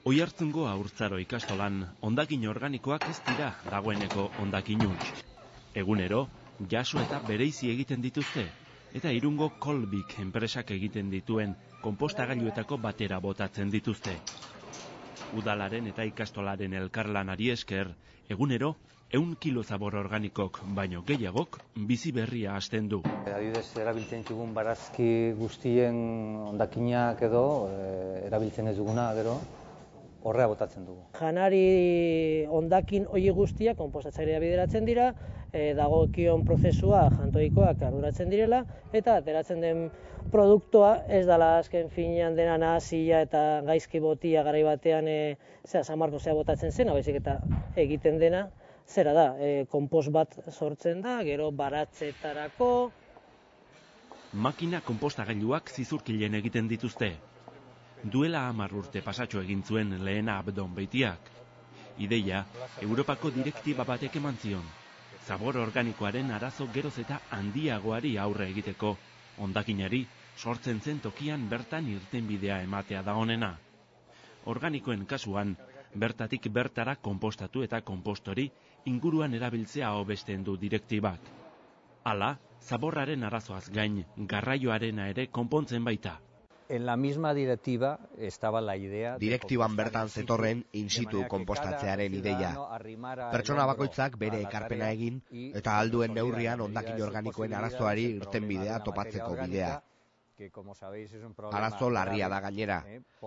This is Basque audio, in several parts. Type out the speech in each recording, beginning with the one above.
Oiartzungo Haurtzaro ikastolan hondakin organikoak ez dira dagoeneko hondakin huts. Egunero, jaso eta bereizi egiten dituzte, eta Irungo Kolbik enpresak egiten dituen konpostagailuetako batera botatzen dituzte. Udalaren eta ikastolaren elkarlanari esker, egunero, 100 kilo zabor organikok baino gehiagok bizi berria hasten du. Adibidez, erabiltzen dugun barazki guztien hondakinak edo, erabiltzen ez duguna gero, horrea botatzen dugu. Janari hondakin hori guztiak konpostatzailera bideratzen dira, dagokion prozesua jantoikoak arduratzen direla, eta ateratzen den produktua ez dela azken finean dena nahasia eta gaizki botia garai batean samarko botatzen zen, baizik eta egiten dena zera da, konpost bat sortzen da, gero baratzetarako. Makina konpostagailuak zizurkilen egiten dituzte. Duela 10 urte pasatxo egin zuen lehena Abdon Beitiak. Ideia, Europako direktiba batek eman zion. Zabor organikoaren arazo geroz eta handiagoari aurre egiteko, hondakinari sortzen zen tokian bertan irtenbidea ematea da honena. Organikoen kasuan, bertatik bertara konpostatu eta konpostori inguruan erabiltzea hobesten du direktibak. Hala, zaborraren arazoaz gain, garraioarena ere konpontzen baita. En la misma directiva estaba la idea... Direktiban bertan zetorren in situ konpostatzearen ideia. Pertsona bakoitzak bere ekarpena egin eta alduen neurrian hondakin organikoen arazoari irtenbidea topatzeko bidea. Arazo larria da gainera.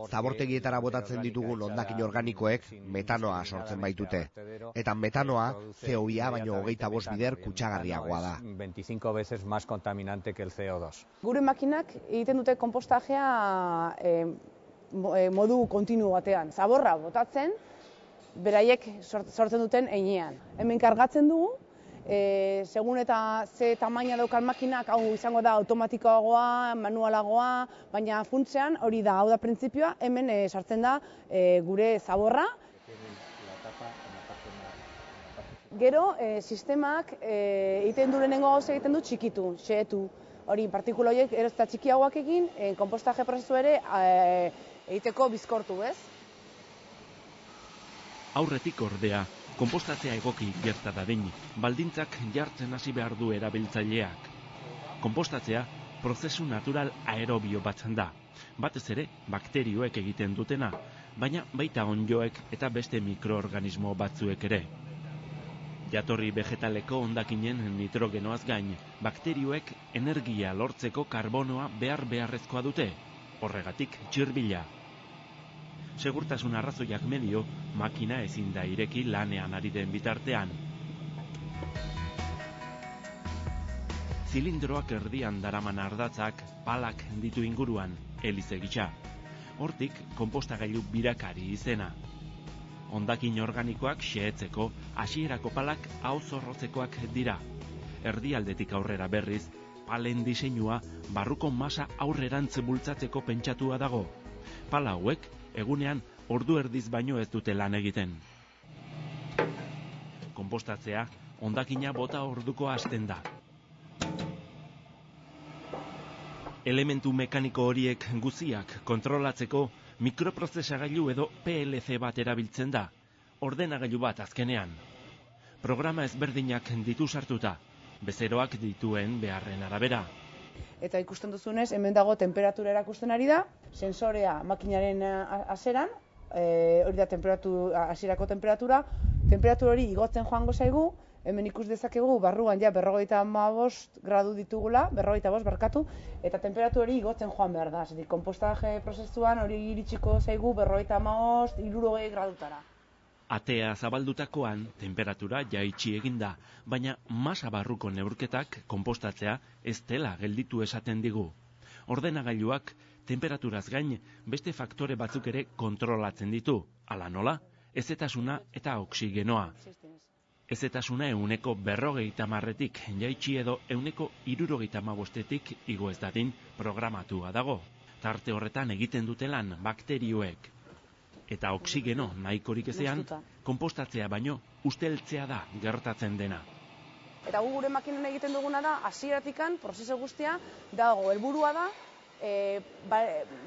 Zabortegietara botatzen ditugun hondakin organikoek metanoa sortzen baitute. Eta metanoa CO2 baino 25 bider kutsagarriagoa da. 25 veces más contaminante que el CO2. Gure makinak egiten dute konpostajea modu kontinu batean. Zaborra botatzen, beraiek sortzen duten heinean. Hemen kargatzen dugu, segun eta ze tamaina daukan makinak, hau izango da automatikoagoa, manualagoa, baina funtsean hori da, hau da printzipioa, hemen sartzen da gure zaborra. Gero, sistemak egiten du lehenengo gauza egiten du txikitu, xehetu. Hori, partikula horiek erozta txikiagoak egin, konpostaje prozesu ere egiteko bizkortu, ez? Aurretik ordea, konpostatzea egoki gerta dadin, baldintzak jartzen hasi behar du erabiltzaileak. Konpostatzea prozesu natural aerobio bat da, batez ere bakterioek egiten dutena, baina baita onddoek eta beste mikroorganismo batzuek ere. Jatorri vegetaleko hondakinen nitrogenoaz gain, bakterioek energia lortzeko karbonoa beharrezkoa dute, horregatik txirbila. Segurtasun arrazoiak medio, makina ezin da ireki lanean ari den bitartean. Zilindroak erdian daraman ardatzak, palak ditu inguruan, helize gisa. Hortik, konpostagailu birakari izena. Hondakin organikoak xehetzeko, hasierako palak hau zorrotzekoak dira. Erdialdetik aurrera berriz, palen diseinua barruko masa aurrerantz bultzatzeko pentsatua dago. Pala hauek, egunean ordu erdiz baino ez dute lan egiten. Konpostatzea, hondakina bota orduko hasten da. Elementu mekaniko horiek guziak kontrolatzeko mikroprozesagailu edo PLC bat erabiltzen da, ordenagailu bat azkenean. Programa ezberdinak ditu sartuta, bezeroak dituen beharren arabera. Eta ikusten duzunez, hemen dago temperatura erakusten ari da, sensorea makinaren haseran, hori da hasierako temperatura hori igotzen joango zaigu, hemen ikus dezakegu barruan ja 55 gradu ditugula, 55 barkatu, eta temperatura hori igotzen joan behar da. Konpostaje prozesuan hori iritsiko zaigu 55, 60 gradutara. Atea zabaldutakoan temperatura jaitsi eginda, baina masa barruko neurketak konpostatzea ez dela gelditu esaten digu. Ordenagailuak temperaturaz gain beste faktore batzuk ere kontrolatzen ditu, hala nola, hezetasuna eta oksigenoa. Hezetasuna 150-etik jaitsi edo 165-etik igo ez dadin programatua dago. Tarte horretan egiten dute lan bakterioek. Eta oksigeno nahikorik ezean, konpostatzea baino usteltzea da gertatzen dena. Eta gure makinan egiten duguna da, hasieratikan prozesu guztia dago, helburua da,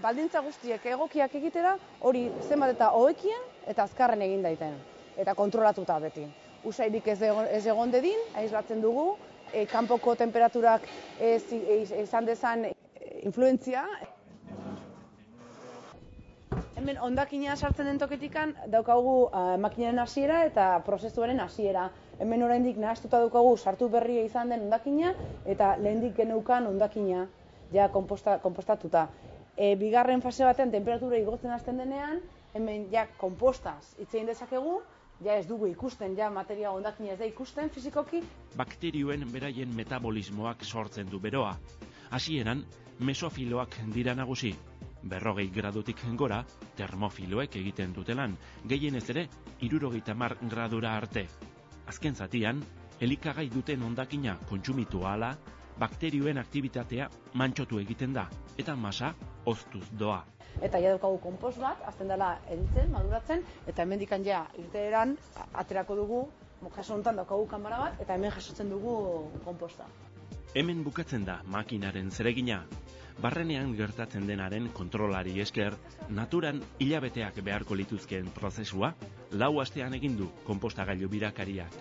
baldintza guztiek egokiak egitera, hori zenbat eta hoekien eta azkarren egin daiten, eta kontrolatuta beti. Usairik ez egon dedin, aislatzen dugu, kanpoko temperaturak izan dezan influentzia. Hemen hondakina sartzen den toketikan daukagu makinaren hasiera eta prozesuaren hasiera. Hemen oraindik nahastuta daukagu sartu berria izan den hondakina eta lehendik geneukan hondakina ja konpostatuta. Bigarren fase batean temperatura igotzen hasten denean, hemen ja konpostaz hitz egin dezakegu, ja ez dugu ikusten, ja materia hondakina ez da ikusten fizikoki. Bakterioen beraien metabolismoak sortzen du beroa. Hasieran, mesofiloak dira nagusi. 40 gradutik gora, termofiloek egiten dutelan, gehienez ere, 70 gradura arte. Azken zatian, elikagai duten hondakina kontsumitu ahala, bakterioen aktibitatea mantxotu egiten da, eta masa hoztuz doa. Eta ja daukagu konpost bat, azten dela eritzen, maduratzen, eta hemendikan ja irteeran aterako dugu, kasu honetan daukagu kamara bat, eta hemen jasotzen dugu konposta. Hemen bukatzen da makinaren zeregina. Barrenean gertatzen denaren kontrolari esker, naturan hilabeteak beharko lituzkeen prozesua, 4 astean egin du konpostagailu birakariak.